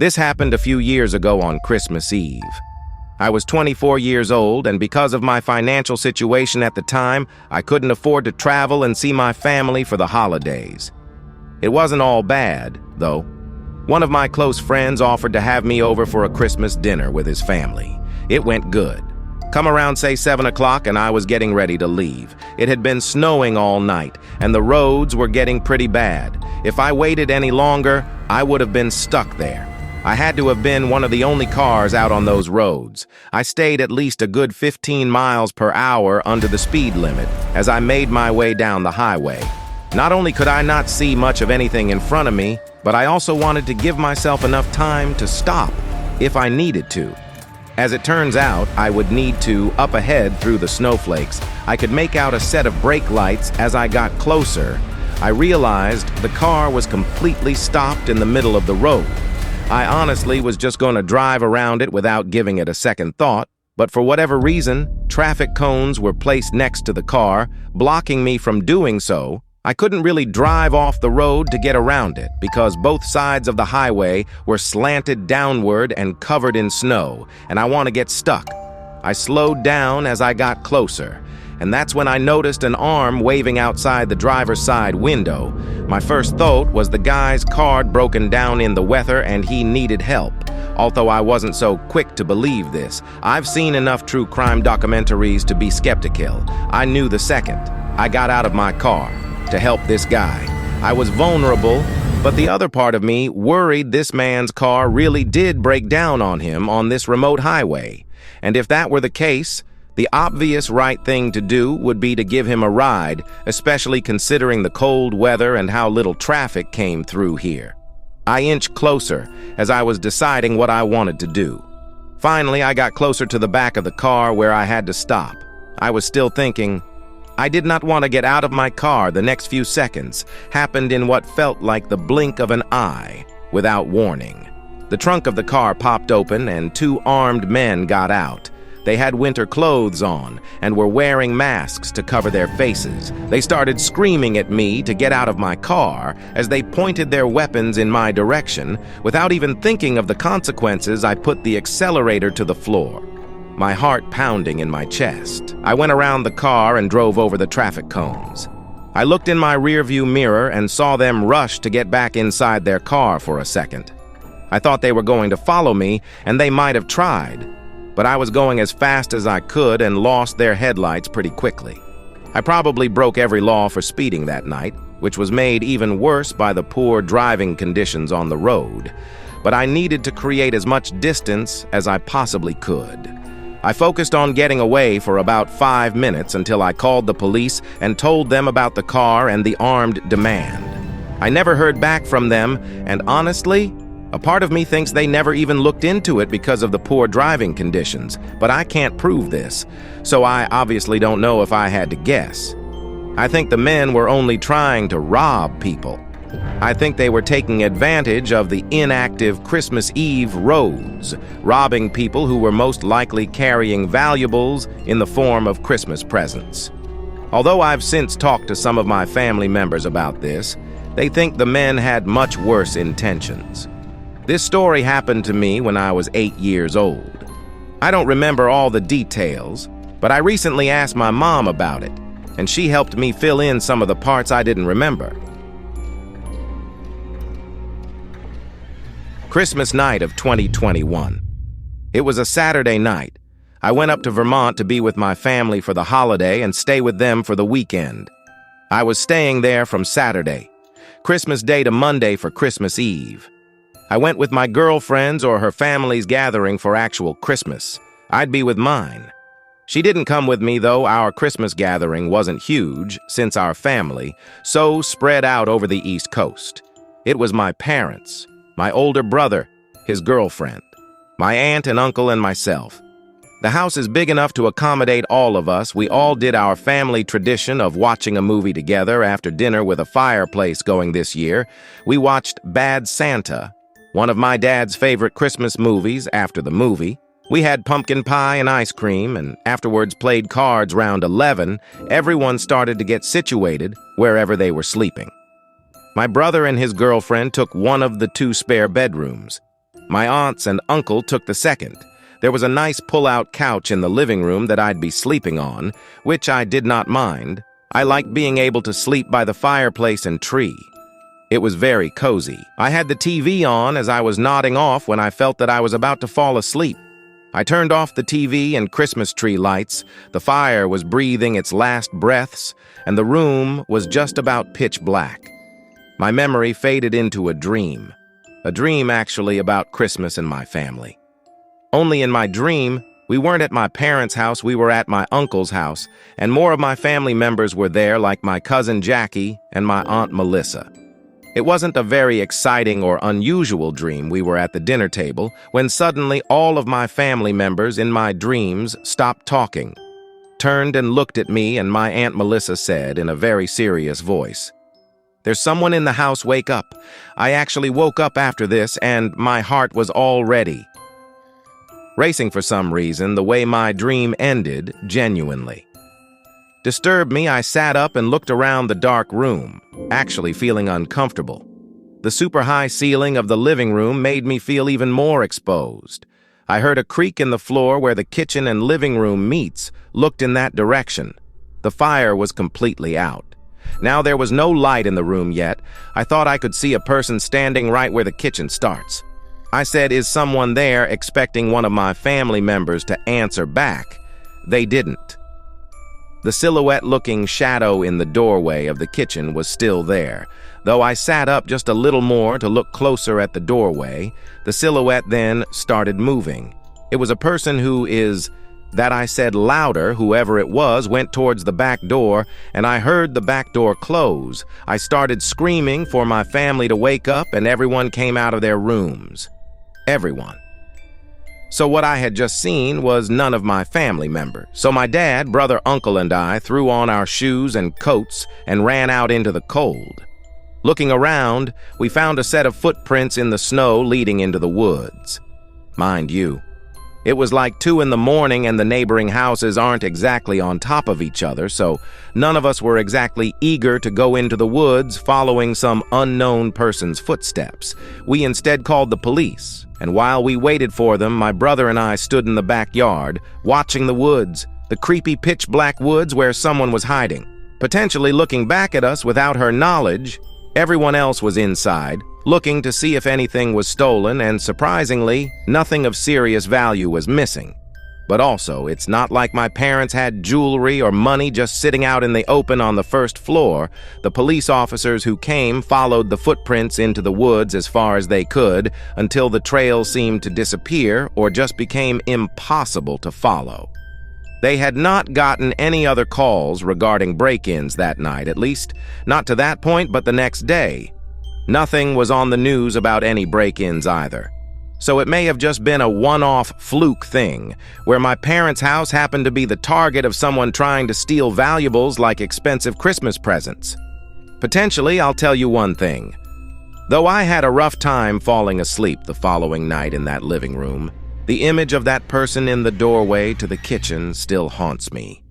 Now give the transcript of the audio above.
This happened a few years ago on Christmas Eve. I was 24 years old, and because of my financial situation at the time, I couldn't afford to travel and see my family for the holidays. It wasn't all bad, though. One of my close friends offered to have me over for a Christmas dinner with his family. It went good. Come around, say, 7 o'clock, and I was getting ready to leave. It had been snowing all night, and the roads were getting pretty bad. If I waited any longer, I would have been stuck there. I had to have been one of the only cars out on those roads. I stayed at least a good 15 miles per hour under the speed limit as I made my way down the highway. Not only could I not see much of anything in front of me, but I also wanted to give myself enough time to stop if I needed to. As it turns out, I would need to, up ahead through the snowflakes, I could make out a set of brake lights. As I got closer, I realized the car was completely stopped in the middle of the road. I honestly was just going to drive around it without giving it a second thought, but for whatever reason, traffic cones were placed next to the car, blocking me from doing so. I couldn't really drive off the road to get around it because both sides of the highway were slanted downward and covered in snow, and I want to get stuck. I slowed down as I got closer, and that's when I noticed an arm waving outside the driver's side window. My first thought was the guy's car had broken down in the weather and he needed help. Although I wasn't so quick to believe this, I've seen enough true crime documentaries to be skeptical. I knew the second I got out of my car to help this guy. I was vulnerable, but the other part of me worried this man's car really did break down on him on this remote highway. And if that were the case, the obvious right thing to do would be to give him a ride, especially considering the cold weather and how little traffic came through here. I inched closer as I was deciding what I wanted to do. Finally, I got closer to the back of the car where I had to stop. I was still thinking. I did not want to get out of my car. The next few seconds happened in what felt like the blink of an eye, without warning. The trunk of the car popped open and two armed men got out. They had winter clothes on and were wearing masks to cover their faces. They started screaming at me to get out of my car as they pointed their weapons in my direction. Without even thinking of the consequences, I put the accelerator to the floor, my heart pounding in my chest. I went around the car and drove over the traffic cones. I looked in my rearview mirror and saw them rush to get back inside their car for a second. I thought they were going to follow me, and they might have tried. But I was going as fast as I could and lost their headlights pretty quickly. I probably broke every law for speeding that night, which was made even worse by the poor driving conditions on the road. But I needed to create as much distance as I possibly could. I focused on getting away for about 5 minutes until I called the police and told them about the car and the armed demand. I never heard back from them, and honestly, a part of me thinks they never even looked into it because of the poor driving conditions, but I can't prove this, so I obviously don't know if I had to guess. I think the men were only trying to rob people. I think they were taking advantage of the inactive Christmas Eve roads, robbing people who were most likely carrying valuables in the form of Christmas presents. Although I've since talked to some of my family members about this, they think the men had much worse intentions. This story happened to me when I was 8 years old. I don't remember all the details, but I recently asked my mom about it, and she helped me fill in some of the parts I didn't remember. Christmas night of 2021. It was a Saturday night. I went up to Vermont to be with my family for the holiday and stay with them for the weekend. I was staying there from Saturday, Christmas Day to Monday for Christmas Eve. I went with my girlfriend's or her family's gathering for actual Christmas. I'd be with mine. She didn't come with me, though. Our Christmas gathering wasn't huge, since our family so spread out over the East Coast. It was my parents, my older brother, his girlfriend, my aunt and uncle, and myself. The house is big enough to accommodate all of us. We all did our family tradition of watching a movie together after dinner with a fireplace going this year. We watched Bad Santa, one of my dad's favorite Christmas movies. After the movie, we had pumpkin pie and ice cream, and afterwards played cards round 11. Everyone started to get situated wherever they were sleeping. My brother and his girlfriend took one of the 2 spare bedrooms. My aunts and uncle took the second. There was a nice pull-out couch in the living room that I'd be sleeping on, which I did not mind. I liked being able to sleep by the fireplace and tree. It was very cozy. I had the TV on as I was nodding off when I felt that I was about to fall asleep. I turned off the TV and Christmas tree lights. The fire was breathing its last breaths, and the room was just about pitch black. My memory faded into a dream actually about Christmas and my family. Only in my dream, we weren't at my parents' house, we were at my uncle's house, and more of my family members were there, like my cousin Jackie and my aunt Melissa. It wasn't a very exciting or unusual dream. We were at the dinner table when suddenly all of my family members in my dreams stopped talking, turned and looked at me, and my Aunt Melissa said in a very serious voice, "There's someone in the house, wake up." I actually woke up after this, and my heart was all ready racing for some reason. The way my dream ended genuinely disturbed me. I sat up and looked around the dark room, actually feeling uncomfortable. The super high ceiling of the living room made me feel even more exposed. I heard a creak in the floor where the kitchen and living room meets, looked in that direction. The fire was completely out. Now there was no light in the room yet. I thought I could see a person standing right where the kitchen starts. I said, "Is someone there?" expecting one of my family members to answer back. They didn't. The silhouette-looking shadow in the doorway of the kitchen was still there. Though I sat up just a little more to look closer at the doorway, the silhouette then started moving. It was a person who is... That I said louder. Whoever it was went towards the back door, and I heard the back door close. I started screaming for my family to wake up, and everyone came out of their rooms. Everyone. So what I had just seen was none of my family members. So my dad, brother, uncle, and I threw on our shoes and coats and ran out into the cold. Looking around, we found a set of footprints in the snow leading into the woods. Mind you, it was like 2 in the morning and the neighboring houses aren't exactly on top of each other, so none of us were exactly eager to go into the woods following some unknown person's footsteps. We instead called the police, and while we waited for them, my brother and I stood in the backyard, watching the woods, the creepy pitch-black woods where someone was hiding, potentially looking back at us without her knowledge. Everyone else was inside, looking to see if anything was stolen, and surprisingly, nothing of serious value was missing. But also, it's not like my parents had jewelry or money just sitting out in the open on the first floor. The police officers who came followed the footprints into the woods as far as they could until the trail seemed to disappear or just became impossible to follow. They had not gotten any other calls regarding break-ins that night, at least not to that point, but the next day. Nothing was on the news about any break-ins either. So it may have just been a one-off fluke thing, where my parents' house happened to be the target of someone trying to steal valuables like expensive Christmas presents. Potentially, I'll tell you one thing. Though I had a rough time falling asleep the following night in that living room, the image of that person in the doorway to the kitchen still haunts me.